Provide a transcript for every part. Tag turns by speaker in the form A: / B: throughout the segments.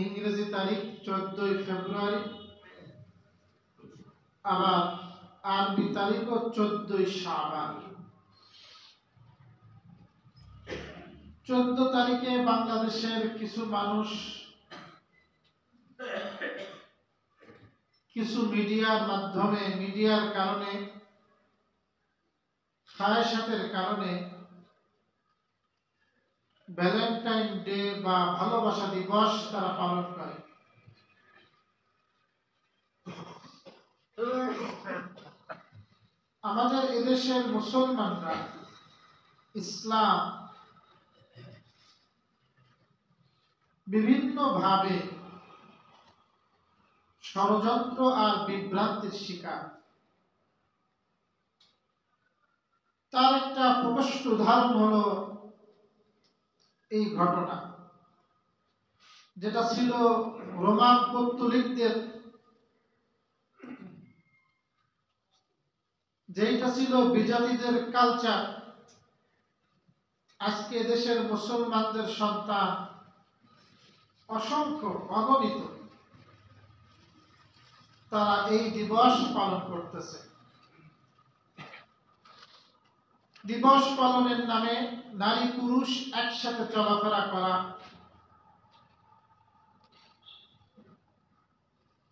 A: ইংরেজি তারিখ 14 ফেব্রুয়ারি, আবার আরবি তারিখ 14 শাবান। 14 তারিখে বাংলাদেশের কিছু মানুষ কিছু মিডিয়ার মাধ্যমে, মিডিয়ার কারণে, খায়সাতের কারণে ভ্যালেন্টাইন ডে বা ভালোবাসা দিবস তারা পালন করে। আমাদের এদেশের মুসলমানরা ইসলাম বিভিন্নভাবে ষড়যন্ত্র আর বিভ্রান্তির শিকার। তার একটা প্রকৃষ্ট উদাহরণ হলো এই ঘটনা, যেটা ছিল রোমান পৌত্তলিকদের, যেটা ছিল বিজাতিদের কালচার। আজকে দেশের মুসলমানদের সন্তান অসংখ্য, অগণিত, তারা এই দিবস পালন করতেছে। দিবস পালনের নামে নারী পুরুষ একসাথে চলাফেরা করা,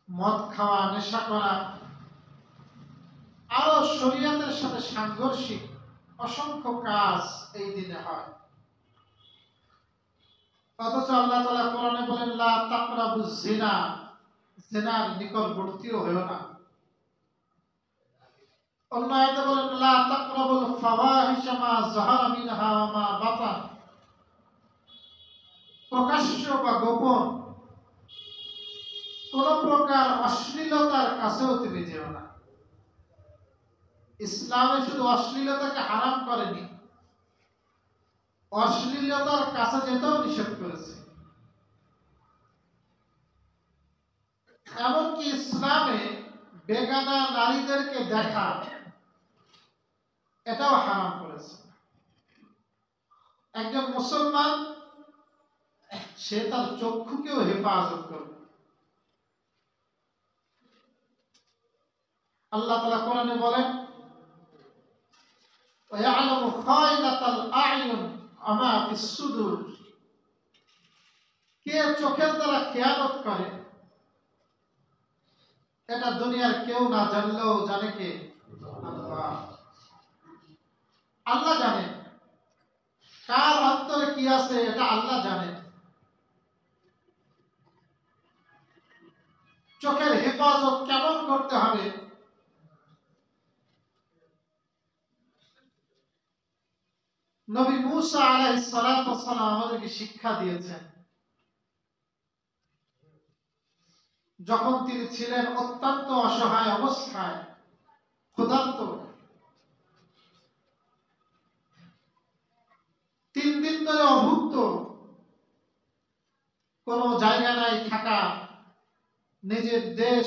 A: মদ খাওয়া, নেশা করা, আরো শরীয়তের সাথে সাংঘর্ষিক অসংখ্য কাজ এই দিনে হয়। অথচ আল্লাহ তাআলা কোরআনে বলেন, লা তাকরাবুজ জিনা, জিনার নিকটবর্তীও হয়ো না। অন্য আয়াতে বলেন, লা তাকরাবুল ফাওয়াহিশা মা যাহারা মিনহা ওয়া মা বাতান, প্রকাশ্য বা গোপন কোন প্রকার অশ্লীলতার কাছেও তুমি যেও না। ইসলামে শুধু অশ্লীলতাকে হারাম করেনি, অশ্লীলতার কাছে যেতেও নিষেধ করেছে। এমনকি ইসলামে বেগানা নারীদেরকে দেখা, এটাও হারাম করেছে। একজন মুসলমান সে তার চক্ষুকেও হেফাজত করবে। আল্লাহ তাআলা কোরআনে বলেন, ওয়া'য়ালামু খায়িনাতাল আ'য়ুন ওয়া মা ফিস সুদুর, কে চোখের দ্বারা খেয়ানত করে এটা দুনিয়ার কেউ না জানলেও জানে কে? আল্লাহ। আল্লাহ জানেন কার অন্তরে কি আছে, এটা আল্লাহ জানেন। চোখের হেফাজত কেমন করতে হবে নবী মুসা আলাইহিস সালাতু ওয়াস সালাম আমাদেরকে শিক্ষা দিয়েছেন। যখন তিনি ছিলেন অত্যন্ত অসহায় অবস্থায়, ক্ষুধার্ত, 3 দিন ধরে অভুক্ত, কোন জায়গা নাই থাকা, নিজের দেশ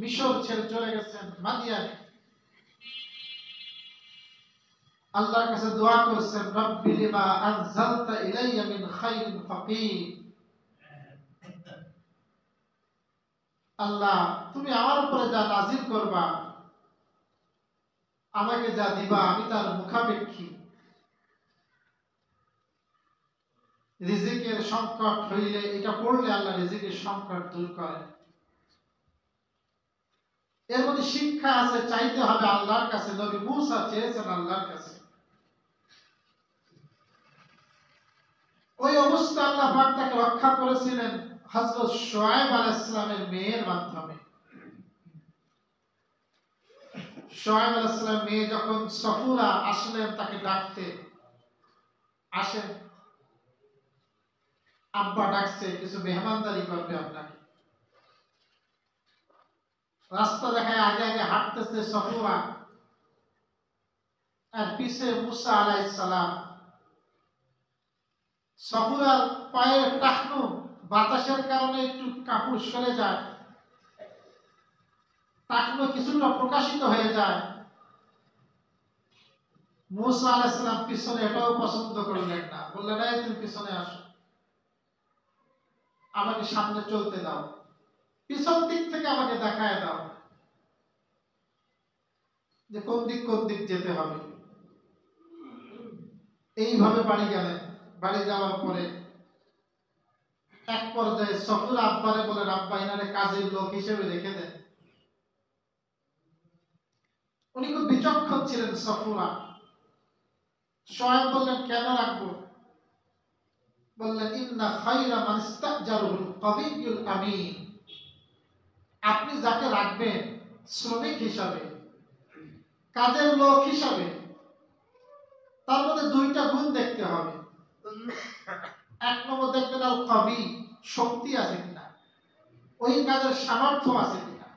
A: মিশর ছেড়ে চলে গেছেন মাদিয়ানে। আল্লাহর কাছে দোয়া করেছেন, রব্বি লিমা আনজালতা ইলাইয়া মিন খাইরিন ফাকির, আল্লাহ তুমি আমার উপরে যা নাজিল করবা, আমাকে যা দিবা, আমি তার মুখাপেক্ষী। রিজিকের সংকট হইলে এটা পড়লে আল্লাহ রিজিকের সংকট দূর করেন। এর মধ্যে শিক্ষা আছে, চাইতে হবে আল্লাহর কাছে। নবী মুসা চেয়েছেন আল্লাহর কাছে। ওই অবস্থা আল্লাহ পাক তাকে রক্ষা করেছিলেন হযরত শুআয়ব আলাইহিস সালামের মেয়ের মাধ্যমে। শুআয়ব আলাইহিস সালামের মেয়ে যখন সফুরা আসলেন তাকে ডাকতে, আসেন আব্বা ডাকছে, কিছু মেহমানদারি করবে আপনাকে। রাস্তা দেখায় আগে আগে হাঁটতেছে সফুরা, আর পিছে মুসা আলাইহিস সালাম। সফুরার পায়ের টাকনু বাতাসের কারণে একটু কাপড় সরে যায়, টাকনু কিছুটা প্রকাশিত হয়ে যায়। মুসা আলাইহিস সালাম পিছনে এটাও পছন্দ করলেন না, বললেন, এই তুমি পিছনে আসো। আমাকে সামনে চলতে দাও, পিছন দিক থেকে আমাকে দেখায় দাও যে কোন দিক যেতে হবে। এইভাবে বাড়ি গেলেন। বাড়ি যাওয়ার পরে এক পর্যায়ে সফুর আব্বারে বলেন, আব্বা এনারে কাজের লোক হিসেবে রেখে দেন। উনি খুব বিচক্ষণ ছিলেন সফুরা। সোয়েব বললেন, কেন রাখবো? বললেন, ইন্না খায়রা মান ইস্তাজারুল কবিয়ুল আমিন। আপনি যাকে রাখবেন শ্রমিক হিসাবে, কাজের লোক হিসাবে, তার মধ্যে দুইটা গুণ দেখতে হবে। এক নম্বর দেখবেন আল কবি, শক্তি আছে কিনা, ওই কাজের সামর্থ্য আছে কিনা।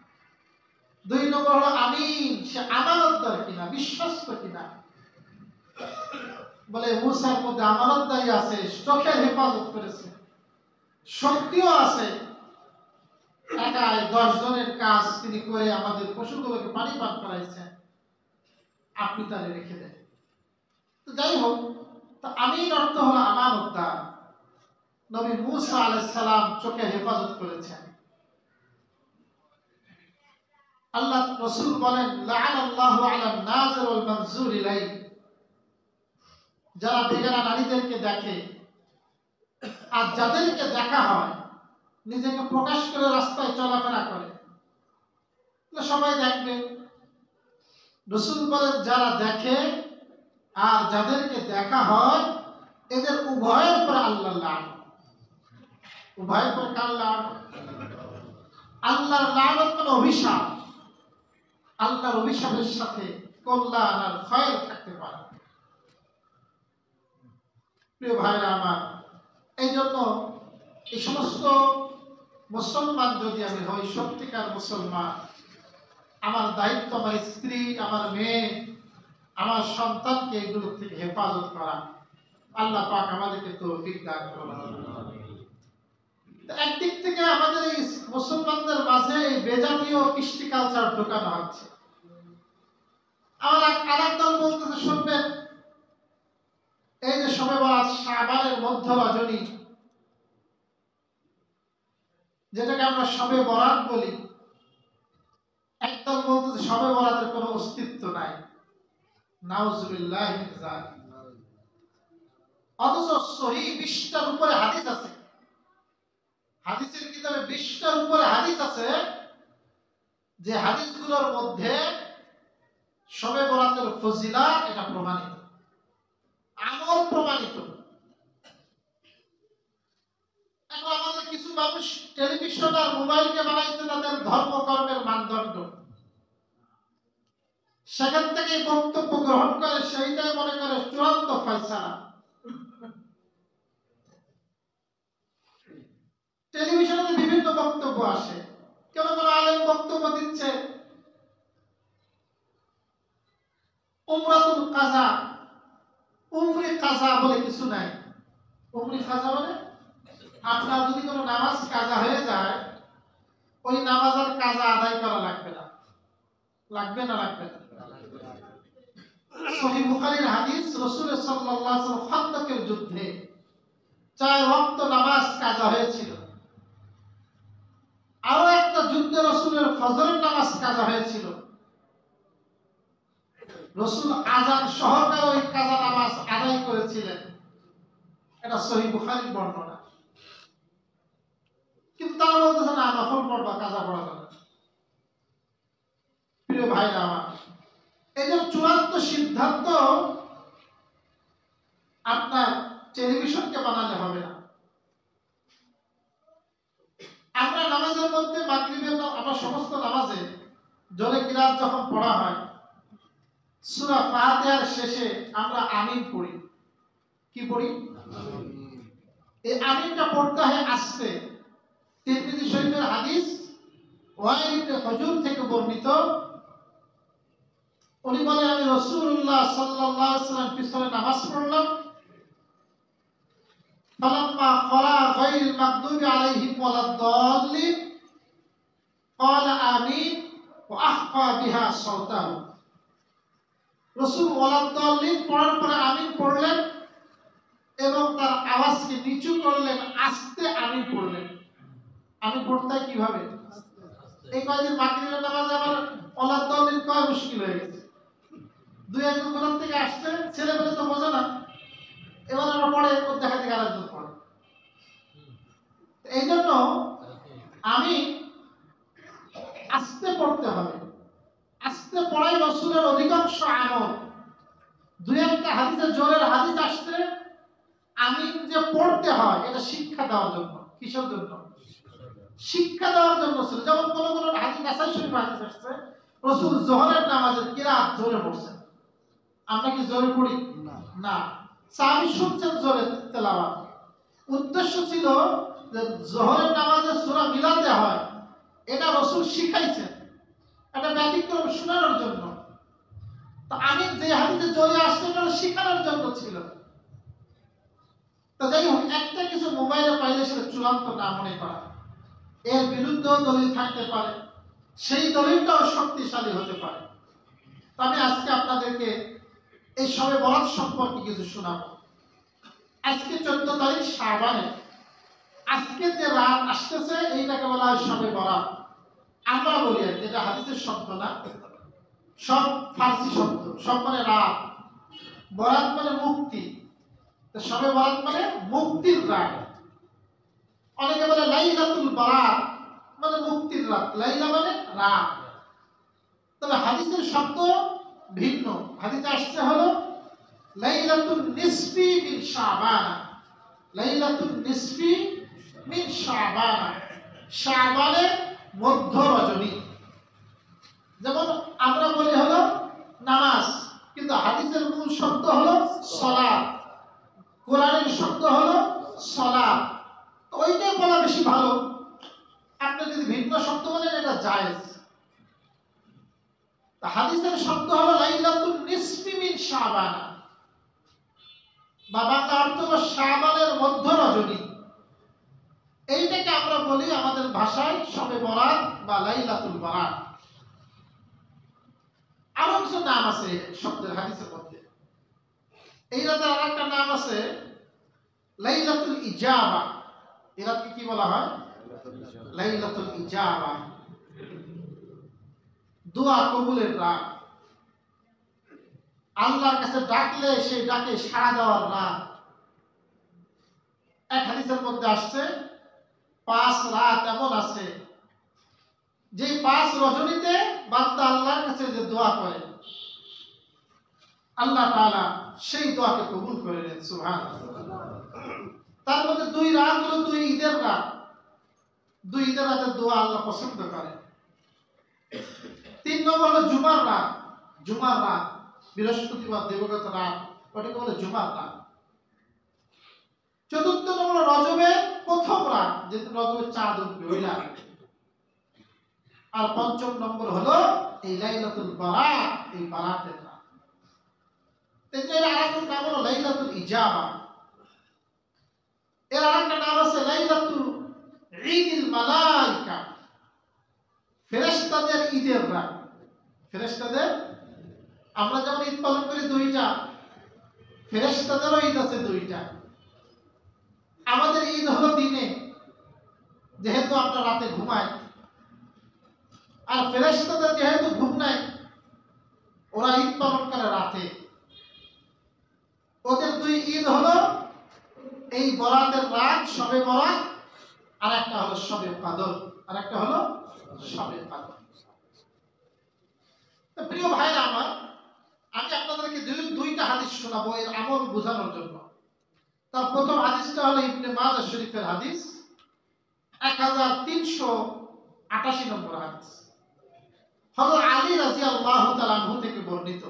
A: দুই নম্বর হলো আমিন, সে আমানতদার কিনা, বিশ্বস্ত কিনা। বলে মুসার মধ্যে আমানতদারি আছে, চোখের হেফাজত করেছে, শক্তিও আছে, একাই 10 জনের কাজ তিনি করে আমাদের পশুগুলোকে পানি পান করাইছেন, আপনি তারে রেখে দেন। তো যাই হোক, তো আমিন অর্থ হলো আমানতদার। নবী মুসা আলাইহিস সালাম চোখে হেফাজত করেছেন। আল্লাহ রাসূল বলেন, লাআনাল্লাহু আলান নাযির ওয়াল মানজুর ইলাই। যারা বেগানা নারীদেরকে দেখে আর যাদেরকে দেখা হয় নিজেকে প্রকাশ করে রাস্তায় চলাফেরা করে, সবাই দেখবে। রাসূল বলেন, যারা দেখে আর যাদেরকে দেখা হয় এদের উভয়ের উপর আল্লাহর লানত। উভয়ের উপর কার লানত? আল্লাহর লানত মানে অভিশাপ। আল্লাহর অভিশাপের সাথে কল্যাণ আর খয়র থাকতে পারে। প্রিয় ভাইরা আমার, এই জন্য এই সমস্ত মুসলমান যদি আমি হই, সত্যিকার মুসলমান, আমার দায়িত্ব আমার স্ত্রী, আমার মেয়ে, আমার সন্তানকে এগুলো থেকে হেফাজত করা। আল্লাহ পাক আমাদেরকে তৌফিক দান করুন। একদিক থেকে আমাদের এই মুসলমানদের মাঝে এই বেজাতীয় কৃষ্টি কালচার ঢোকানো হচ্ছে। আমার আরেক দল বলতেছে, শুনবেন, এই যে শবে বরাত, শাবানের মধ্য রজনী, যেটাকে আমরা শবে বরাত বলি, একদল বলতেছে শবে বরাতের কোনো অস্তিত্ব নাই। নাউজুবিল্লাহ মিন যালিক। অথচ সহিহ 20টার উপরে হাদিস আছে, হাদিসের কিতাবে 20টার উপরে হাদিস আছে, যে হাদিসগুলোর মধ্যে শবে বরাতের ফজিলত এটা প্রমাণিত, আমল প্রমাণিত। এখন আমাদের কিছু মানুষ টেলিভিশন আর মোবাইলকে বানাইছে তাদের ধর্মকর্মের মানদণ্ড, সেখান থেকে বক্তব্য গ্রহণ করে, সেইটাই মনে করে চূড়ান্ত ফয়সালা। টেলিভিশনে বিভিন্ন বক্তব্য আসে, কেন কোনো আলেম বক্তব্য দিচ্ছে উমরাতুল কাজা, উমরি কাজা বলে কিছু নাই। উমরি কাজা মানে আপনার যদি কোনো নামাজ কাজা হয়ে যায়, ওই নামাজের কাজা আদায় করা লাগবে না। লাগবে না? লাগবে না। সহিহ বুখারীর হাদিস, রাসূল সাল্লাল্লাহু আলাইহি ওয়াসাল্লাম খান্দকের যুদ্ধে 4 ওয়াক্ত নামাজ কাজা হয়েছিল। আরো একটা যুদ্ধে রাসূলের ফজরের নামাজ কাজা হয়েছিল। রাসূল আযান সহকারে ওই কাজা নামাজ আদায় করেছিলেন। এটা সহিহ বুখারীর বর্ণনা। কিন্তু তারা বলতেছে না, নফল পড়বা, কাজা পড়া যাবে না। প্রিয় ভাইরা আমার, এই যে চূড়ান্ত সিদ্ধান্ত আপনার টেলিভিশনকে বানালে হবে না। আমরা নামাজের মধ্যে মাগরিবের আমরা সমস্ত নামাজে জোরে কিরাত যখন পড়া হয়, সূরা ফাতিহার শেষে আমরা আমিন পড়ি। কি পড়ি? এই আমিনটা পড়তে হয় আস্তে। তিরমিজি শরীফের হাদিস, ওয়াইল ইবনে হুজুর থেকে বর্ণিত, উনি বলেন, আমি রাসূলুল্লাহ সাল্লাল্লাহু আলাইহি ওয়াসাল্লাম পিছনে নামাজ পড়লাম। ফালাম্মা ক্বারা গায়রিল মাগদুবি আলাইহিম ওয়ালাদ-দাল্লিন ক্বালা আমিন ওয়া আহফা বিহা সাওতাহু। রাসূল ওয়ালাদ-দাল্লিন পড়ার পরে আমিন পড়লেন এবং তার আওয়াজকে নিচু করলেন, আস্তে আমিন পড়লেন। আমি পড়তাই কিভাবে? এই কয়েকদিন মাগরিবের নামাজে আমার ওলাদ দলিল কয় মুশকিল হয়ে গেছে। দুই একজন কোরআন থেকে আসছে, ছেলেমেয়ে তো বোঝে না, এবার আমরা পড়ে ওর দেখা থেকে আরেকজন পড়ে। এই জন্য আমি আস্তে পড়তে হবে, আস্তে পড়াই রাসূলের অধিকাংশ আমল। দুই একটা হাদিসে জোরের হাদিস আসছে, আমি যে পড়তে হয় এটা শিক্ষা দেওয়ার জন্য। কিসের জন্য? শিক্ষা দেওয়ার জন্য ছিল। যেমন কোন কোন হাদিস নাসাই শরীফ হাদিস আসছে, রাসূল যোহরের নামাজের কিরাত জোরে পড়ছেন। আমরা কি জোরে পড়ি? না। সাহাবী শুনছেন জোরে তেলাওয়াত। উদ্দেশ্য ছিল যে যোহরের নামাজে সূরা মিলাতে হয়, এটা রাসূল শিখাইছেন, এটা ব্যতিক্রম শোনানোর জন্য। তো আমি যে হাদিসে জোরে আসছে এটা শেখানোর জন্য ছিল। তো যাই হোক, একটা কিছু মোবাইলে পাইলে সেটা চূড়ান্ত না মনে করা। এর বিরুদ্ধেও দলিল থাকতে পারে, সেই দলিলটাও শক্তিশালী হতে পারে। তো আমি আজকে আপনাদেরকে এই শবে বরাত সম্পর্কে কিছু শোনাবো। আজকে 14 তারিখ শাবানে, আজকে যে রাত আসতেছে এইটাকে বলা হয় শবে বরাত। আমরা বলি আর যেটা হাদিসের শব্দ না, সব ফার্সি শব্দ। সব মানে রাত, বরাত মানে মুক্তি। তো শবে বরাত মানে মুক্তির রাত। অনেকে বলে লাইলাতুল বারাত মানে মুক্তির রাত, লাইলা মানে রাত। তবে হাদিসের শব্দ ভিন্ন। হাদিসে আসছে হলো লাইলাতুন নিসফি মিন শাবান, লাইলাতুন নিসফি মিন শাবান, শাবানের মধ্য রজনী। যেমন আমরা বলি হলো নামাজ, কিন্তু হাদিসের মূল শব্দ হলো সালাত, কোরআনের শব্দ হলো সালাত। ওইটাই বলা বেশি ভালো। আপনি যদি ভিন্ন শব্দ বলেন এটা জায়েজ। হাদিসের শব্দ হলো লাইলাতুন নিসফি মিন শাবান, বা বাংলা অর্থ হলো শাবানের মধ্য রজনী। এইটাকে আমরা বলি আমাদের ভাষায় শবে বরাত বা লাইলাতুল বারাত। আরো কিছু নাম আছে শব্দের হাদিসের মধ্যে। এই রাতের আরেকটা নাম আছে লাইলাতুল ইজাবা। এই রাতকে কি বলা হয়? লাইলাতুল ইজাবা, দোয়া কবুলের রাত। আল্লাহর কাছে ডাকলে সেই ডাকে সাড়া দেওয়ার রাত। এক হাদিসের মধ্যে আসছে 5 রাত এমন আছে যে 5 রজনীতে বান্দা আল্লাহর কাছে যে দোয়া করে, আল্লাহ তাআলা সেই দোয়াকে কবুল করে নেন। সুবহানাল্লাহ। তার মধ্যে 2 রাত হলো 2 ঈদের রাত। 2 ঈদের রাতের দোয়া আল্লাহ পছন্দ করে। 3 নম্বর হলো জুমার রাত। জুমার রাত, বৃহস্পতিবার দিবগত রাত, ওটাকে বলে জুমার রাত। 4 নম্বর রজবের প্রথম রাত, যেদিন রজবের চাঁদ উঠবে ওই রাত। আর 5 নম্বর হলো এই লাইলাতুল বারাত, এই বারাতের রাত। এর আরেকটা নাম হলো লাইলাতুল ইজাবা। এর আরেকটা নাম আছে লাইলাতুল ঈদুল মালাইকা, ফেরেশতাদের ঈদের রাত। ফেরেশতাদের, আমরা যেমন ঈদ পালন করি 2টা, ফেরেশতাদেরও ঈদ আছে 2টা। আমাদের ঈদ হলো দিনে, যেহেতু আমরা রাতে ঘুমাই, আর ফেরেশতাদের যেহেতু ঘুম নাই, ওরা ঈদ পালন করে রাতে। ওদের 2 ঈদ হলো এই বরাতের রাত, শবে বরাত, আর একটা হলো শবে কদর, আর একটা হলো শবে কদর। তো প্রিয় ভাইরা আমার, আমি আপনাদেরকে 2টা হাদিস শোনাবো এর আমল বোঝানোর জন্য। তার প্রথম হাদিসটা হলো ইবনে মাজাহ শরীফের হাদিস, 1388 নম্বর হাদিস। হযরত আলী রাদিয়াল্লাহু তাআলা আনহু থেকে বর্ণিত।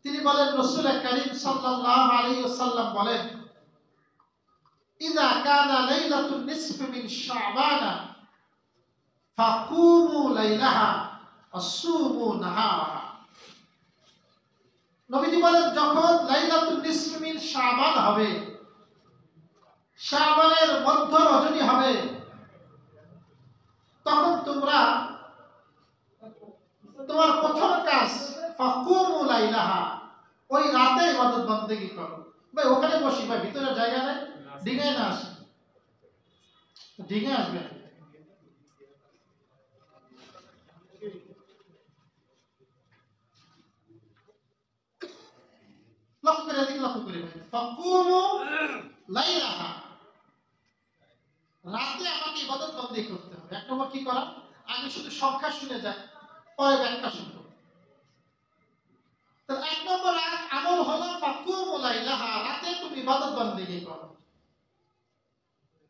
A: তিনি বলেন, রাসূল করিম সাল্লাল্লাহু আলাইহি ওয়াসাল্লাম বলেন, ইযা কানা লাইলাতুন নিসফি মিন শাবান ফাকুমু লাইলাহা ওয়াসুমু নাহারাহা। নবীজি বলেন, যখন লাইলাতুন নিসফি মিন শাবান হবে, শাবানের মধ্য রজনী হবে, তখন তোমরা তোমার প্রথম কাজ ফাকুমু লাইলাহা, ওই রাতে ইবাদত বন্দেগী করো। ভাই ওখানে বসি, ভাই ভিতরে জায়গা নেই, ডিঙায় না আসে। ডিঙে আসবে। লক্ষ্য করে দিকে লক্ষ্য করে ভাই, ফাকুমু লাইলাহা, রাতে আমাকে ইবাদত বন্দী করতে হবে। এক নম্বর কি করা, আগে শুধু সংখ্যা শুনে যায়, পরে ব্যাখ্যা শুনবো। তাহলে এক নম্বর আমল হলো ফাকুমু লাইলাহা, রাতে তুমি ইবাদত বন্দী করো।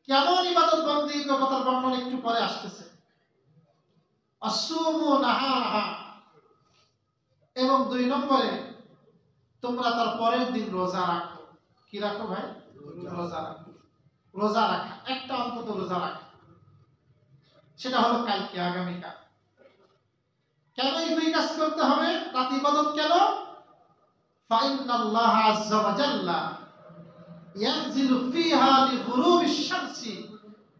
A: কেমন ইবাদত বন্দী করবো তার বর্ণনা একটু পরে আসতেছে। আসুমু নাহারাহা, এবং 2 নম্বরে তোমরা তার পরের দিন রোজা রাখো। কি রাখো ভাই? রোজা রাখো। রোজা রাখা, একটা অন্তত রোজা রাখা, সেটা হলো কালকে, আগামীকাল। কেন এই 2 কাজ করতে হবে? রাত ইবাদত কেন? ফাইন্নাল্লাহ আযজা ওয়া জাল্লা ইয়ানজিলু ফিহা লিগুরুবিশ শামসি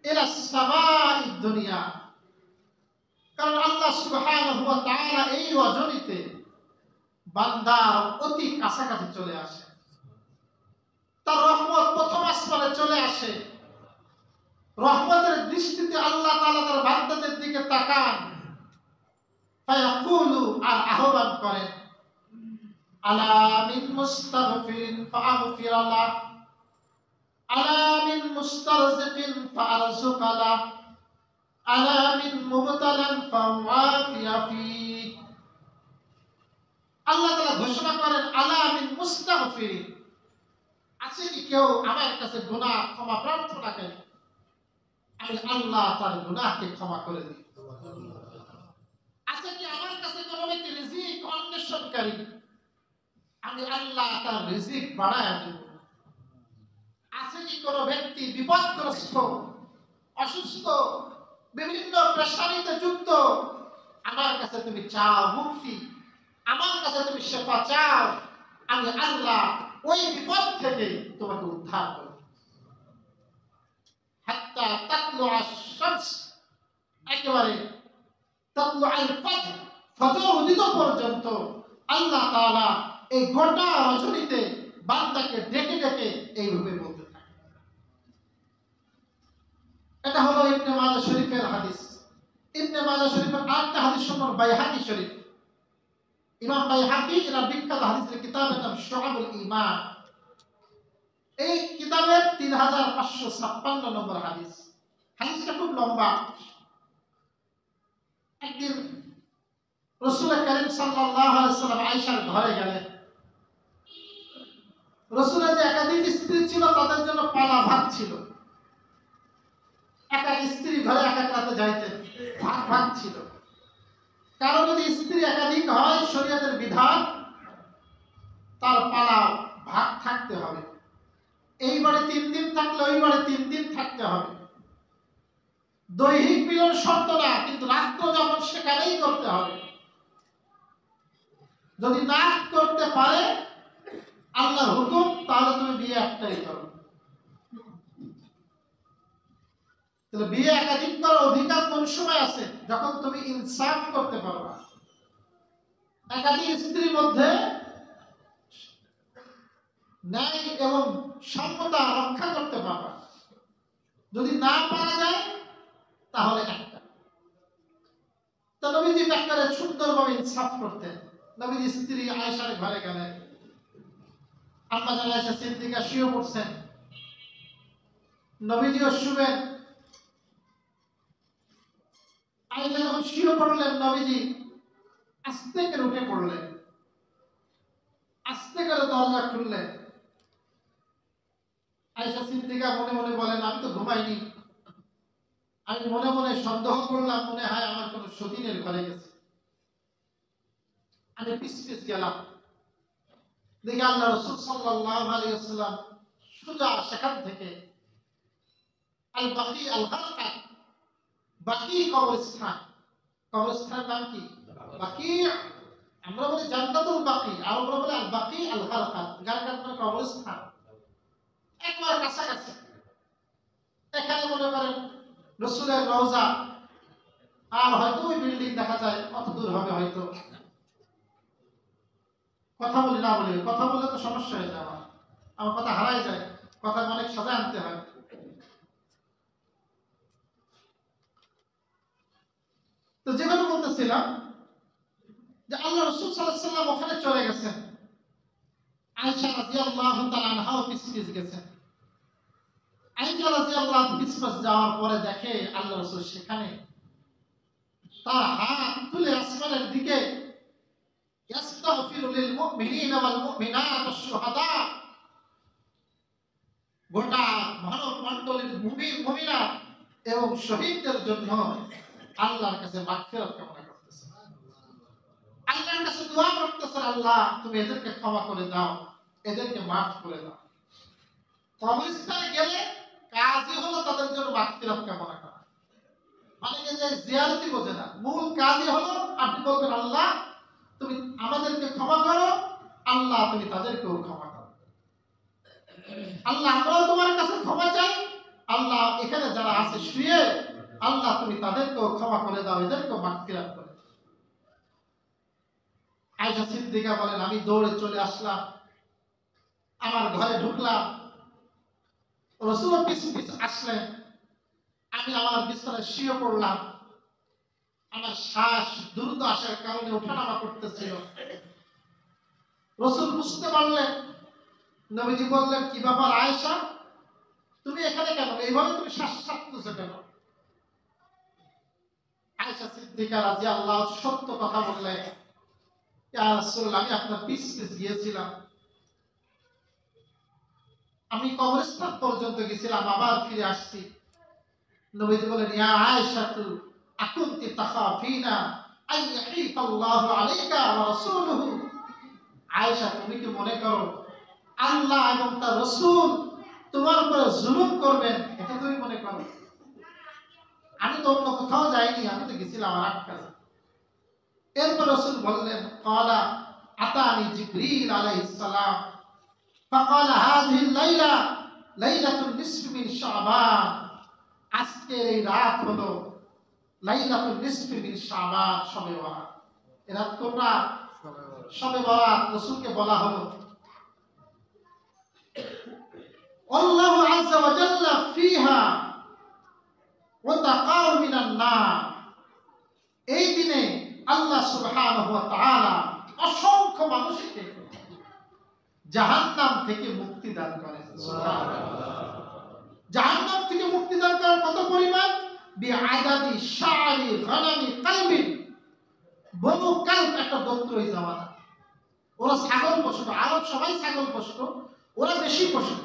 A: ইলা সামাঈদ দুনিয়া। কারণ আল্লাহ সুবহানাহু ওয়া তাআলা এই রজনীতে বান্দার অতি কাছাকাছি চলে আসে, তার রহমত প্রথম আসমানে চলে আসে। রহমতের দৃষ্টিতে আল্লাহ তাআলা তার বান্দাদের দিকে তাকান, ফায়াকুলু, আর আহ্বান করেন, আলা মিন মুস্তাগফিরিন ফাআগফির লাহ, আলা মিন মুস্তারজিকিন ফাআরযুক লাহ, আলা মিন মুবতালান ফাওয়াফিয়া ফি। আল্লাহ তাআলা ঘোষণা করেন, আলা মিন মুস্তাগফিরিন, আছে কি কেউ আমার কাছে গুনাহ ক্ষমা প্রার্থনা করে? আমি আল্লাহ তার গুনাহকে ক্ষমা করে দিই। আছে কি আমার কাছে কোনো ব্যক্তি রিজিক অন্বেষণকারী? আমি আল্লাহ তার রিজিক বাড়ায় দেব। আছে কি কোনো ব্যক্তি বিপদগ্রস্ত, অসুস্থ, বিভিন্ন পেশানিতে যুক্ত? আমার কাছে তুমি চাও মুক্তি, আমার কাছে তুমি শেফা চাও, আমি আল্লাহ ওই বিপদ থেকে তোমাকে উদ্ধার করব। হাত্তা তাতলু আশ-শামস, একেবারে তাতলু আল-ফাজর, ফজর উদিত পর্যন্ত আল্লাহ তাআলা এই গোটা রজনীতে বান্দাকে ডেকে ডেকে এইভাবে বলতে থাকে। এটা হলো ইবনে মাজাহ শরীফের হাদিস। ইবনে মাজাহ শরীফের আরেকটা হাদিস সম্পর্কে বাইহাকি শরীফ, ইমাম বাইহাকি এর বিখ্যাত হাদিসের কিতাবের নাম শুআবুল ঈমান। এই কিতাবের 3556 নম্বর হাদিস। হাদিসটা খুব লম্বা। একদিন রাসূল করিম সাল্লাল্লাহু আলাইহি ওয়াসাল্লাম আয়েশার ঘরে গেলেন। রাসূলের যে একাধিক স্ত্রী ছিল তাদের জন্য পালা ভাগ ছিল। এক এক স্ত্রী ঘরে এক এক রাতে যাইতেন, ভাগ ভাগ ছিল। কারণ যদি স্ত্রী একাধিক হয়, শরীয়তের বিধান তার পালা ভাগ থাকতে হবে। এই বাড়ি 3 দিন থাকলে ওই বাড়ি 3 দিন থাকতে হবে। দৈহিক মিলন শর্ত না, কিন্তু রাত্র যখন সেখানেই করতে হবে। যদি না করতে পারে আল্লাহর হুকুম, তাহলে তুমি বিয়ে একটাই করো। তাহলে বিয়ে একাধিক করার অধিকার কোন সময় আছে? যখন তুমি ইনসাফ করতে পারবা, একাধিক স্ত্রীর মধ্যে ন্যায় এবং সমতা রক্ষা করতে পারবা। যদি না পারা যায় তাহলে একটা। তো নবীজি ব্যাপারে সুন্দরভাবে ইনসাফ করতেন। নবীজি স্ত্রী আয়েশার ঘরে গেলেন, আম্মা জান আয়েশা সিদ্দিকা শুয়ে পড়ছেন, নবীজিও শুবেন। আয়েশা যখন শুয়ে পড়লেন, নবীজি আস্তে করে উঠে পড়লেন, আস্তে করে দরজা খুললেন। আয়েশা সিদ্দিকা মনে মনে বলেন, আমি তো ঘুমাইনি, আমি মনে মনে সন্দেহ করলাম, মনে হয় আমার কোন সতীনের ঘরে গেছে। আমি পিছ পিছ গেলাম, দেখি আল্লাহ রাসূল সাল্লাল্লাহু আলাইহি ওয়াসাল্লাম সোজা সেখান থেকে আল বাকি আল গারকাত, বাকি কবরস্থান, কবরস্থানের নাম কি? বাকি। আমরা বলি জান্নাতুল বাকি, আর আমরা বলি আল বাকি আল গারকাত। গারকাত মানে কবরস্থান, একবার কাছাকাছি। এখানে মনে করেন রাসূলের রওজা, আর হয়তো ওই বিল্ডিং দেখা যায়, কত দূর হবে হয়তো। কথা বলি না বলি, কথা বললে তো সমস্যা হয়ে যায়, আমার কথা হারাই যায়, কথা অনেক সাজা আনতে হয়। তো যেভাবে বলতেছিলাম যে আল্লাহ রাসূল সাল্লাল্লাহু আলাইহি ওয়াসাল্লাম ওখানে চলে গেছেন, আয়েশা রাদিয়াল্লাহু তাআলা আনহাও পিছপিছ গেছেন। আয়েশা রাদিয়াল্লাহু পিছপিছ যাওয়ার পরে দেখে আল্লাহ রাসূল সেখানে, তার হাত তুলে আসমানের দিকে ইস্তাগফিরু লিল মুমিনিনা ওয়াল মুমিনাত ওয়াশ শুহাদা, গোটা মানব মণ্ডলীর মুমিন মুমিনাত এবং শহীদদের জন্য আল্লাহর কাছে মাগফিরাত কামনা করতেছেন, আল্লাহর কাছে দোয়া করতেছেন, আল্লাহ তুমি এদেরকে ক্ষমা করে দাও, এদেরকে মাফ করে দাও। কবরস্থানে গেলে কাজই হলো তাদের জন্য মাগফিরাত কামনা করা। অনেকে যে জিয়ারতি বোঝে না, মূল কাজই হলো আপনি বলবেন আল্লাহ তুমি আমাদেরকে ক্ষমা করো, আল্লাহ তুমি তাদেরকেও ক্ষমা করো। আল্লাহ আমরাও তোমার কাছে ক্ষমা চাই, আল্লাহ এখানে যারা আছে শুয়ে আল্লাহ তুমি তাদেরকেও ক্ষমা করে দাও, এদেরকেও মাগফিরাত করে দাও। আয়েশা সিদ্দিকা বলেন আমি দৌড়ে চলে আসলাম, আমার ঘরে ঢুকলাম, রাসূল পিছু পিছু আসলেন, আমি আমার বিছানায় শুয়ে পড়লাম, আমার শ্বাস দ্রুত আসার কারণে ওঠানামা করতেছিল। রাসূল বুঝতে পারলেন, নবীজি বললেন কি ব্যাপার আয়েশা তুমি এখানে কেন, এইভাবে তুমি শ্বাস ছাড়তেছো কেন? আয়েশা সিদ্দিকা রাদিয়াল্লাহু সত্য কথা বললেন, ইয়া রাসূলুল্লাহ আমি আপনার পিছ পিছ গিয়েছিলাম, আমি কবরস্থান পর্যন্ত গেছিলাম, আবার ফিরে আসছি। নবীজি বলেন ইয়া আয়েশা তু আকুনতি তাখাফিনা আন ইয়াহিফাল্লাহু আলাইকা ওয়া রাসূলুহু, আয়েশা তুমি কি মনে করো আল্লাহ এবং তার রাসূল তোমার উপরে জুলুম করবেন, এটা তুমি মনে করো? আমি তো অন্য কোথাও যাইনি, আমি তো গেছিলাম আর এক কাজে। এরপর রাসূল বললেন ক্বালা আতানি জিবরিল আলাইহিস সালাম ফাকালা হাযিহি লাইলা লাইলাতুন নিসফি মিন শাবান, আজকের এই রাত হলো লাইলাতুন নিসফি মিন শাবান, শবে বরাত। এই রাত কোন রাত? শবে বরাত। রাসূলকে বলা হলো আল্লাহু আযজা ওয়া জাল্লা ফিহা ওয়া তাকাউ মিনান নার, এই দিনে আল্লাহ সুবহানাহু ওয়া তাআলা অসংখ্য মানুষকে জাহান্নাম থেকে মুক্তি দান করেন। সুবহানাল্লাহ। জাহান্নাম থেকে মুক্তি দান করার কত পরিমাণ? বিআদাদি শারি গানামি কালবিন, বনু কালব একটা গোত্রই জামানা, ওরা ছাগল পোষত, আরব সবাই ছাগল পোষত, ওরা বেশি পোষত।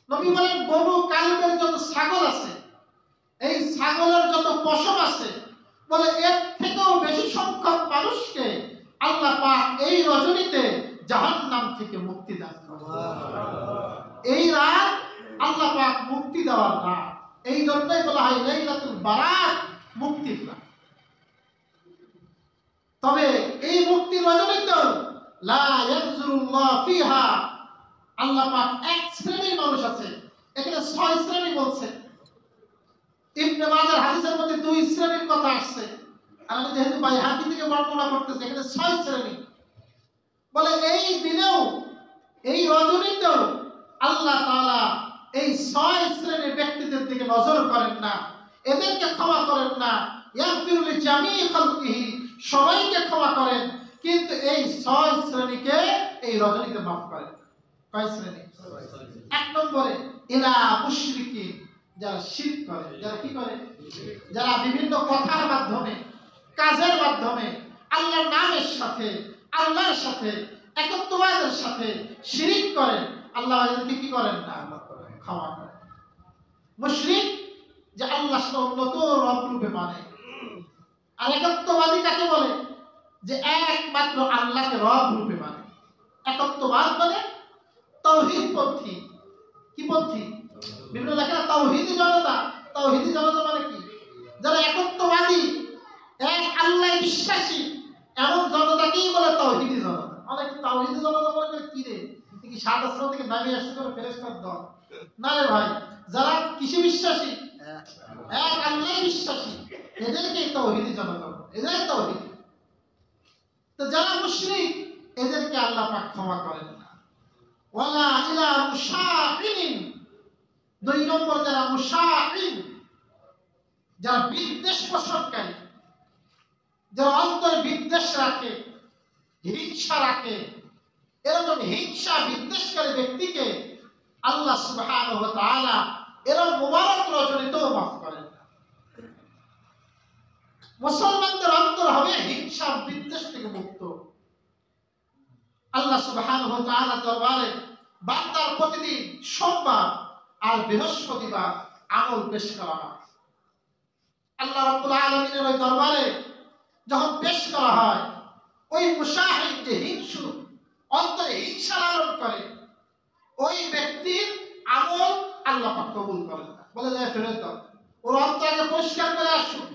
A: নবী বলেন বনু কালবের যত ছাগল আছে, এই ছাগলের যত পশম আছে, বলে এর থেকেও বেশি সংখ্যক মানুষকে আল্লাহ পাক এই রজনীতে জাহান্নাম থেকে মুক্তি দান করেন। এই রাত আল্লাহ পাক মুক্তি দেওয়ার রাত, এই জন্যই বলা হয় লাইলাতুল বারাত, মুক্তির রাত। তবে এই মুক্তির রজনীতে লা ইয়ানজুরুল্লাহ ফিহা, আল্লাহ পাক এক শ্রেণীর মানুষ আছে, এখানে 6 শ্রেণী বলছে। ইবনে মাজার হাদিসের মধ্যে 2 শ্রেণীর কথা আসছে, আর আমি যেহেতু বাইহাকি থেকে বর্ণনা করতেছি, এখানে 6 শ্রেণী। বলে এই দিনেও এই রজনীতেও আল্লাহ তাআলা এই 6 শ্রেণীর ব্যক্তিদের দিকে নজর করেন না, এদেরকে ক্ষমা করেন না। ইয়াগফিরু লিজামিই খালকিহি, সবাইকে ক্ষমা করেন, কিন্তু এই 6 শ্রেণীকে এই রজনীতে মাফ করেন। কয় শ্রেণী? 1 নম্বরে ইলা মুশরিকিন, যারা শিরক করে, যারা কি করে, যারা বিভিন্ন কথার মাধ্যমে কাজের মাধ্যমে আল্লাহর নামের সাথে আল্লাহর সাথে একত্ববাদের সাথে শিরক করেন, আল্লাহ এদেরকে কি করেন না, ক্ষমা করেন। মুশরিক যে আল্লাহর সাথে অন্য কেউ রব রূপে মানে, আর একত্ববাদী কাকে বলে? যে একমাত্র আল্লাহকে রব রূপে মানে। একত্ববাদ মানে তাওহীদ পন্থী। কি পন্থী? বিভিন্ন লেখা তাওহীদি জনতা। তাওহীদি জনতা মানে কি? যারা একত্ববাদী, এক আল্লাহ বিশ্বাসী, এমন জনতাকেই বলে তাওহীদি জনতা। অনেক তাওহীদি জনতা বলে কি রে, কি সাত আসমান থেকে নামিয়ে আসতে করে ফেরেশতার দল? না রে ভাই, যারা কিসে বিশ্বাসী? এক আল্লাহ বিশ্বাসী, এদেরকেই তাওহীদি জনতা বলে, এরাই তাওহীদ। তো যারা মুশরিক, এদেরকে আল্লাহ পাক ক্ষমা করেন না। ওয়ালা ইলা মুশাহিন, 2 নম্বর যারা মুশাহিন, যারা বিদ্বেষ পোষণকারী, যারা অন্তরে বিদ্বেষ রাখে, হিংসা রাখে, এরকম হিংসা বিদ্বেষকারী ব্যক্তিকে আল্লাহ সুবহানাহু ওয়া তাআলা এরকম মুবারক রজনীতেও মাফ করেন না। মুসলমানদের অন্তর হবে হিংসা বিদ্বেষ থেকে মুক্ত। আল্লাহ সুবহানাহু ওয়া তাআলা দরবারে বান্দার প্রতিদিন সোমবার আর বৃহস্পতিবার আমল পেশ করা হয়। আল্লাহ রাব্বুল আলামিনের ওই দরবারে যখন পেশ করা হয়, ওই মুশাহিদ যে হিংসু অন্তরে হিংসা লালন করে, ওই ব্যক্তির আমল আল্লাহ পাক কবুল করেন না, বলে যায় ফেরত দাও, ওর অন্তরকে পরিষ্কার করে আসুন,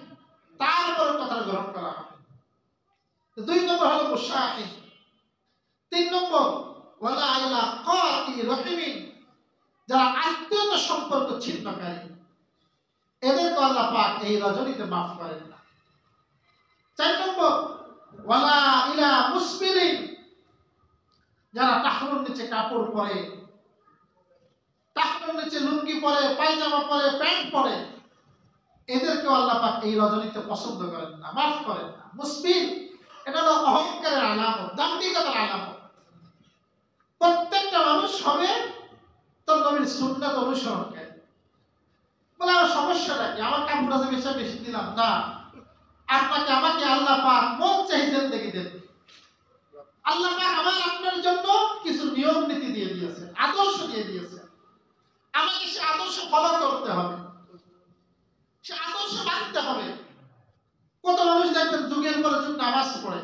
A: তারপর কথা গ্রহণ করা হবে। দুই নম্বর হলো মুশাহিদ। তিন নম্বর ওয়ালা ইলা কাতি রহিমিন, যারা আত্মীয়তা সম্পর্ক ছিন্নকারী, এদেরকে আল্লাহ পাক এই রজনীতে মাফ করেন না। চার নম্বর ওয়ালা ইলা মুসবিলিন, যারা টাকনুর নিচে কাপড় পরে, টাকনুর নিচে লুঙ্গি পরে, পায়জামা পরে, প্যান্ট পরে, এদেরকে আল্লাহ পাক এই রজনীতে পছন্দ করেন না, মাফ করেন না। মুসবিল এটা হলো অহংকারের আলামত, দাম্ভিকতার আলামত। প্রত্যেকটা মানুষ হবে তোর নবীর সুন্নাত অনুসরণকারী। বলে আমার সমস্যাটা কি, আমার কাপড় আছে বেশি দিলাম না, আপনাকে আমাকে আল্লাহ পাক মন চাইতেন দেখে দেন। আল্লাহ পাক আমার আপনার জন্য কিছু নিয়ম নীতি দিয়ে দিয়েছে, আদর্শ দিয়ে দিয়েছে, আমাকে সে আদর্শ ফলো করতে হবে, সে আদর্শ মানতে হবে। কত মানুষ দেখবেন যুগের পরে যুগ নামাজ পড়ে,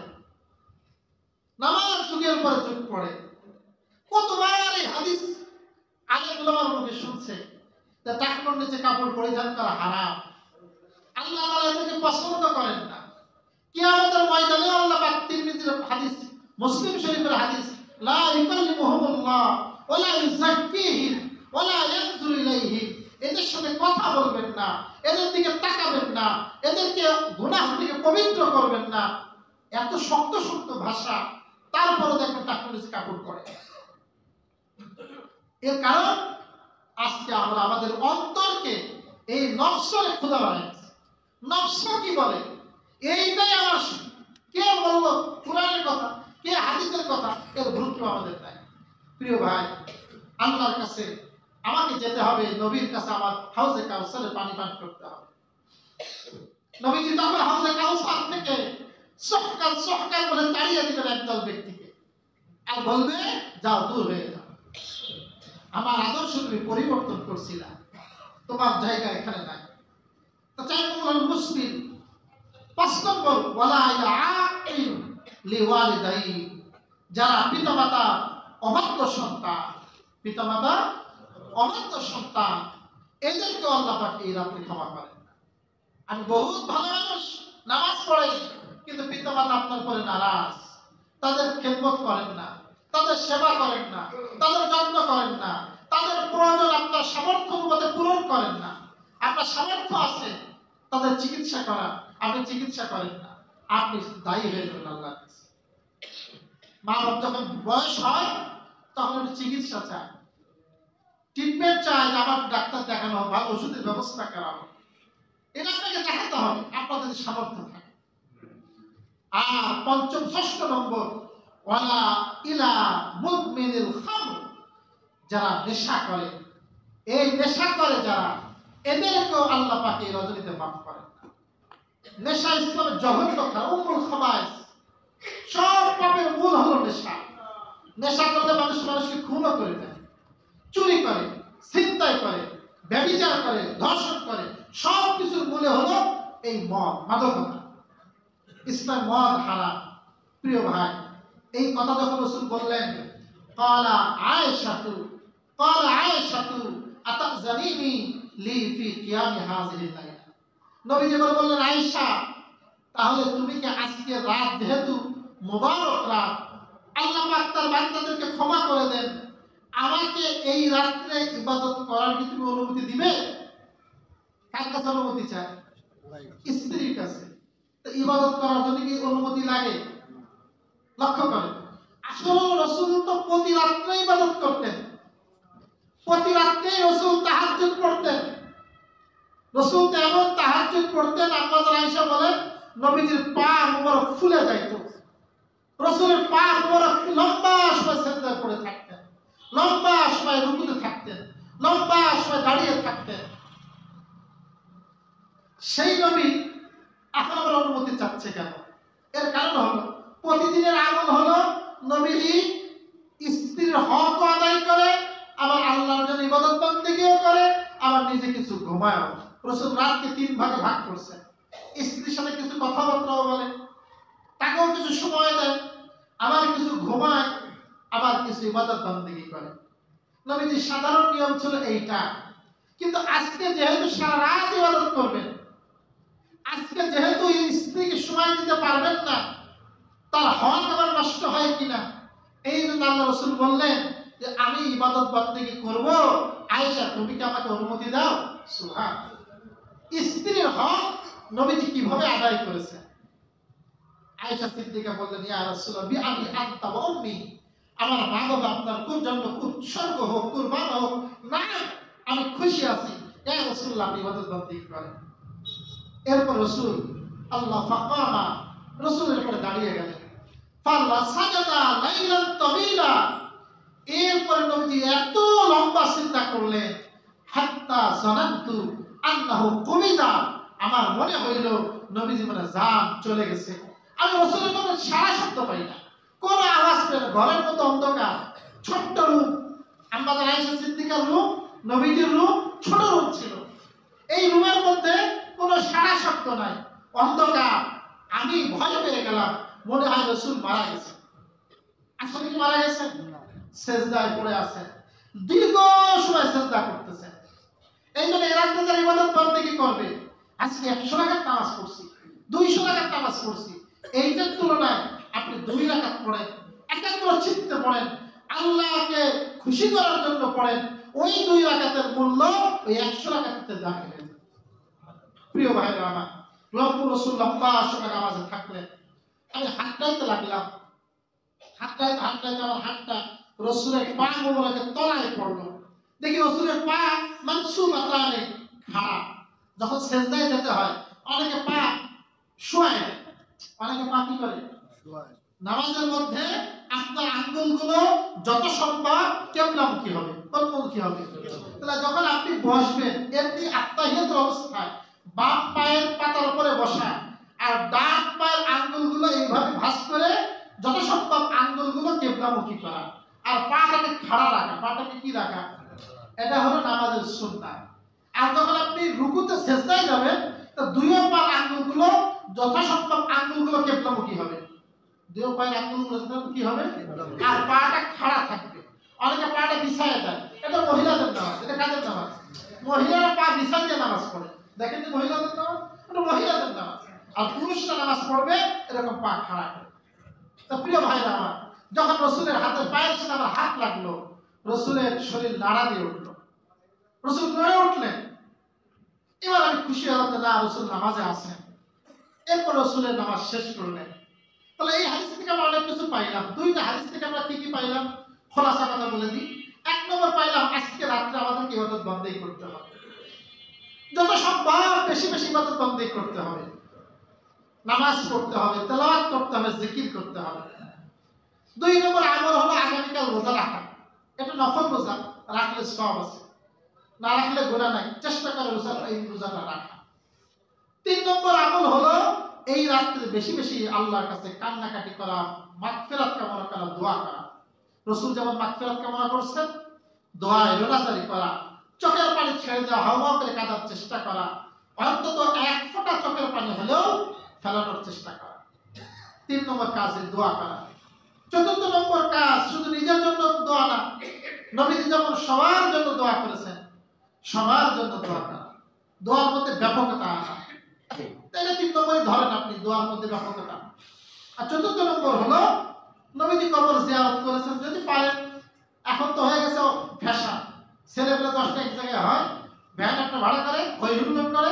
A: নামাজ যুগের পরে যুগ পড়ে, কতবার এই হাদিস আলেম ওলামার মুখে শুনছে যে টাকনুর নিচে কাপড় পরিধান করা হারাম, আল্লাহ তাআলা এদেরকে পছন্দ করেন না। কিয়ামতের ময়দানে আল্লাহ পাক তিরমিজির হাদিস, মুসলিম শরীফের হাদিস, লা ইকাল্লিমুহুমুল্লাহ ওয়া লা ইউযাক্কিহিম ওয়া লা ইয়ানজুরু ইলাইহিম, এদের সাথে কথা বলবেন না, এদের দিকে তাকাবেন না, এদেরকে গুনাহ থেকে পবিত্র করবেন না। এত শক্ত শক্ত ভাষা, তারপরে দেখবেন টাকনুর নিচে কাপড় পরে। এর কারণ আজকে আমরা আমাদের অন্তরকে এই নফসের খোদা বানাইছি। নফস কি বলে এইটাই আমার, কে বললো কোরআনের কথা, কে হাদিসের কথা, এর গুরুত্ব আমাদের নাই। প্রিয় ভাই, আল্লাহর কাছে আমাকে যেতে হবে, নবীর কাছে আমার হাউজে কাউসারে পানি পান করতে হবে। নবীজি তো আমার হাউজে কাউসার থেকে সহকাল সহকাল বলে তাড়িয়ে দিবেন একদল ব্যক্তিকে, আর বলবে যাও দূর হয়ে যাও, আমার আদর্শ তুমি পরিবর্তন করছিলা, তোমার জায়গা এখানে নাই। তো চাই নম্বর মুসলিম। ৫ নম্বর ওয়ালা ইলা আকিল লিওয়ালিদাই, যারা পিতামাতা অবাধ্য সন্তান, পিতামাতা অবাধ্য সন্তান, এদেরকে আল্লাহ পাক এই রাতে ক্ষমা করেন না। আমি বহুত ভালো মানুষ, নামাজ পড়ে, কিন্তু পিতামাতা আপনার পরে নারাজ, তাদের খেদমত করেন না, তাদের সেবা করেন না, তাদের যত্ন করেন না, তাদের প্রয়োজন আপনার সামর্থ্য অনুপাতে পূরণ করেন না। আপনার সামর্থ্য আছে তাদের চিকিৎসা করা, আপনি চিকিৎসা করেন না, আপনি দায়ী হয়ে যাবেন আল্লাহর কাছে। মা বাপ যখন বয়স হয় তখন একটু চিকিৎসা চায়, ট্রিটমেন্ট চায়, যে আমার ডাক্তার দেখানো হোক, ভালো ওষুধের ব্যবস্থা করা হোক, এটা আপনাকে দেখাতে হবে আপনার যদি সামর্থ্য থাকে। আর পঞ্চম ৬ষ্ঠ নম্বর ওয়ালা ইলা মুদমিনিল খামর, যারা নেশা করে, এই নেশা করে যারা, এদেরকেও আল্লাহ পাক এই রজনীতে মাফ করেন না। নেশা ইসলামের জঘন্য খারাপ, উম্মুল খাবায়েস, সব পাপের মূল হলো নেশা। নেশা করলে মানুষ মানুষকে খুনও করে দেয়, চুরি করে, ছিনতাই করে, ব্যভিচার করে, ধর্ষণ করে, সব কিছুর মূলে হলো এই মদ, মাদকতা। ইসলাম মদ হারাম। প্রিয় ভাই, এই কথা যখন রাসূল বললেন, ক্বালা আয়েশাতু আতাযানিনি লি ফি কিয়ামি হাযিহিল লাইলা, নবীজি বললেন, আয়েশা, তাহলে তুমি কি আজকে রাত যেহেতু মুবারক রাত, আল্লাহ পাক তার বান্দাদেরকে ক্ষমা করে দেন, আমাকে এই রাত্রে ইবাদত করার কি তুমি অনুমতি দিবে? কার কাছে অনুমতি চায়? স্ত্রীর কাছে। তো ইবাদত করার জন্য কি অনুমতি লাগে? লক্ষ্য করেন, আসলে রাসূল তো প্রতি রাত্রে ইবাদত করতেন, প্রতি রাত্রে রাসূল তাহাজ্জুদ পড়তেন। রাসূল তো এমন তাহাজ্জুদ পড়তেন, আম্মা আয়েশা বলেন নবীজির পা মুবারক ফুলে যাইত, রাসূলের পা মুবারক লম্বা সময় সিজদায় পড়ে থাকতেন, লম্বা সময় রুকুতে থাকতেন, লম্বা সময় দাঁড়িয়ে থাকতেন। সেই নবী এখন আবার অনুমতি চাচ্ছে কেন? এর কারণ হলো প্রতিদিনের আমল হলো নবীজি স্ত্রীর হক আদায় করে, আবার আল্লাহর জন্য ইবাদত বন্দেগীও করে, আবার নিজে কিছু ঘুমায়ও। রাসূল রাতকে 3 ভাগে ভাগ করছে, স্ত্রীর সাথে কিছু কথাবার্তাও বলে, তাকেও কিছু সময় দেয়, আবার কিছু ঘুমায়, আবার কিছু ইবাদত বন্দেগী করে। নবীজির সাধারণ নিয়ম ছিল এইটা। কিন্তু আজকে যেহেতু সারা রাত ইবাদত করবেন, আজকে যেহেতু স্ত্রীকে সময় দিতে পারবেন না, তার হক আবার নষ্ট হয় কিনা, এই জন্য আল্লাহ রাসূল বললেন যে আমি ইবাদত বন্দেগী করব, আয়েশা তুমি কি আমাকে অনুমতি দাও? সুবহানাল্লাহ। স্ত্রীর হক নবীজি কিভাবে আদায় করেছেন? আয়েশা সিদ্দিকা বললেন, ইয়া রাসূলুল্লাহ বিআবি আনতা ওয়া উম্মি, আমার মা বাবা আপনার জন্য উৎসর্গ হোক, কুরবান হোক, না আমি খুশি আছি, ইয়া রাসূলুল্লাহ আপনি ইবাদত বন্দেগী করেন। এরপর রাসূল আল্লাহ ফাকামা, রাসূলের উপরে দাঁড়িয়ে গেলেন, ফাল্লা সাজাদা লাইলান তাওয়িলা, এরপরে নবীজি এত লম্বা সিজদা করলেন, হাত্তা জানান্তু আন্নাহু কুমিজা, আমার মনে হইল নবীজি মানে জান চলে গেছে। আমি রাসূলের নামে সারা শব্দ পাই না, কোন আওয়াজ পাই না, ঘরের মতো অন্ধকার, ছোট্ট রুম, আম্মা জান আয়েশা সিদ্দিকার রুম, নবীজির রুম, ছোট রুম ছিল। এই রুমের মধ্যে কোনো সারা শব্দ নাই, অন্ধকার। আমি ভয় পেয়ে গেলাম, মনে হয় রাসূল মারা গেছে। আসলে কি মারা গেছে? সিজদায় পড়ে আছে, দীর্ঘ সময় সিজদা করতেছে। এই জন্য এরা যারা ইবাদত বন্দেগী করবে, আজকে 100 রাকাত নামাজ পড়ছি, 200 রাকাত নামাজ পড়ছি, এইটার তুলনায় আপনি 2 রাকাত পড়েন, একাগ্র চিত্তে পড়েন, আল্লাহকে খুশি করার জন্য পড়েন, ওই 2 রাকাতের মূল্য ওই 100 রাকাতে দাখিল হয়ে যায়। প্রিয় ভাইরা আমার, রাসূল লম্বা সময় নামাজে থাকলেন, আমি হাঁটতে লাগলাম, হাঁটতে আমার হাতটা রাসূলের পা মোবারকের তলায় পড়লো। দেখি রাসূলের পা মানসুবাতানে খাড়া। যখন সিজদায় যেতে হয় অনেকে পা শোয়ায়, অনেকে পা কি করে? নামাজের মধ্যে আপনার আঙ্গুলগুলো যত সম্ভব কিবলামুখী হবে, কোনমুখী হবে। তাহলে যখন আপনি বসবেন, এমনি আত্তাহিয়াত অবস্থায় বাম পায়ের পাতার উপরে বসা, আর ডান পায়ের আঙ্গুলগুলো এইভাবে ভাঁজ করে যত সম্ভব আঙ্গুলগুলো কিবলামুখী করা, আর পাটাকে খাড়া রাখা। পাটাকে কি রাখা? এটা হলো নামাজের সুন্নাহ। আর যখন আপনি রুকুতে সিজদায় যাবেন, তো 2 পায়ের আঙ্গুলগুলো যথাসম্ভব আঙ্গুলগুলো কিবলামুখী হবে, 2 পায়ের আঙ্গুলগুলো কি হবে? আর পাটা খাড়া থাকবে। অনেকে পাটা বিছায় দেয়, এটা মহিলাদের নামাজ, এটা কাদের নামাজ? মহিলারা পা বিছায় দিয়ে নামাজ পড়ে। দেখেন যে মহিলাদের নামাজ, এটা মহিলাদের নামাজ। আর পুরুষরা নামাজ পড়বে এরকম পা খাড়া করে। তো প্রিয় ভাইরা আমার, যখন রাসূলের হাতে পায়ের সাথে আমার হাত লাগলো, রাসূলের শরীর নাড়া দিয়ে উঠলো, রাসূল নড়ে উঠলেন। এবার আমি খুশি হলাম যে না, রাসূল নামাজে আছেন। এরপর রাসূলের নামাজ শেষ করলেন। তাহলে এই হাদিস থেকে আমরা অনেক কিছু পাইলাম। 2টা হাদিস থেকে আমরা কি কি পাইলাম? খোলাসা কথা বলে দিই। 1 নম্বর পাইলাম, আজকে রাত্রে আমাদেরকে ইবাদত বন্দেগী করতে হবে, যত সম্ভব বেশি বেশি ইবাদত বন্দেগী করতে হবে, নামাজ পড়তে হবে, তেলাওয়াত করতে হবে, জিকির করতে হবে। 2 নম্বর আমল হলো আগামীকাল রোজা রাখা। এটা নফল রোজা, রাখলে সওয়াব আছে, না রাখলে গুনাহ নাই, চেষ্টা করে রোজাটা রাখা। 3 নম্বর আমল হলো এই রাত্রে বেশি বেশি আল্লাহর কাছে কান্নাকাটি করা, মাগফিরাত কামনা করা, দোয়া করা। রাসূল যেমন মাগফিরাত কামনা করছেন, দোয়ায় রোনাজারি করা, চোখের পানি ছেড়ে দেওয়া, হাওয়া করে কাঁদার চেষ্টা করা, অন্তত 1 ফোঁটা চোখের পানি হলেও ফেলানোর চেষ্টা করা। 3 নম্বর কাজ দোয়া করা। 4 নম্বর কাজ শুধু নিজের জন্য দোয়া না, নবীজি যেমন সবার জন্য দোয়া করেছেন, সবার জন্য দোয়া করা, দোয়ার মধ্যে ব্যাপকতা আনা। তাইলে 3 নম্বরই ধরেন আপনি, দোয়ার মধ্যে ব্যাপকতা। আর 4 নম্বর হলো নবীজি কবর জিয়ারত করেছেন, যদি পারেন। এখন তো হয়ে গেছে ফ্যাশন, ছেলেগুলো 10টা এক জায়গায় হয়, ভ্যান একটা ভাড়া করে, ওই হুল্লোড় করে,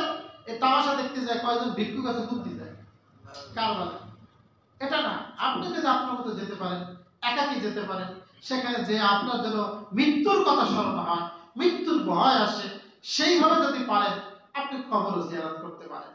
A: এই তামাশা দেখতে যায়, কয়জন ভিক্ষুক আছে ঘুরতে যায়, কার বলে? এটা না। আপনি যদি আপনার মতো যেতে পারেন, একাকী যেতে পারেন, সেখানে যে আপনার যেন মৃত্যুর কথা স্মরণ হয়, মৃত্যুর ভয় আসে, সেইভাবে যদি পারেন আপনি কবর জিয়ারত করতে পারেন।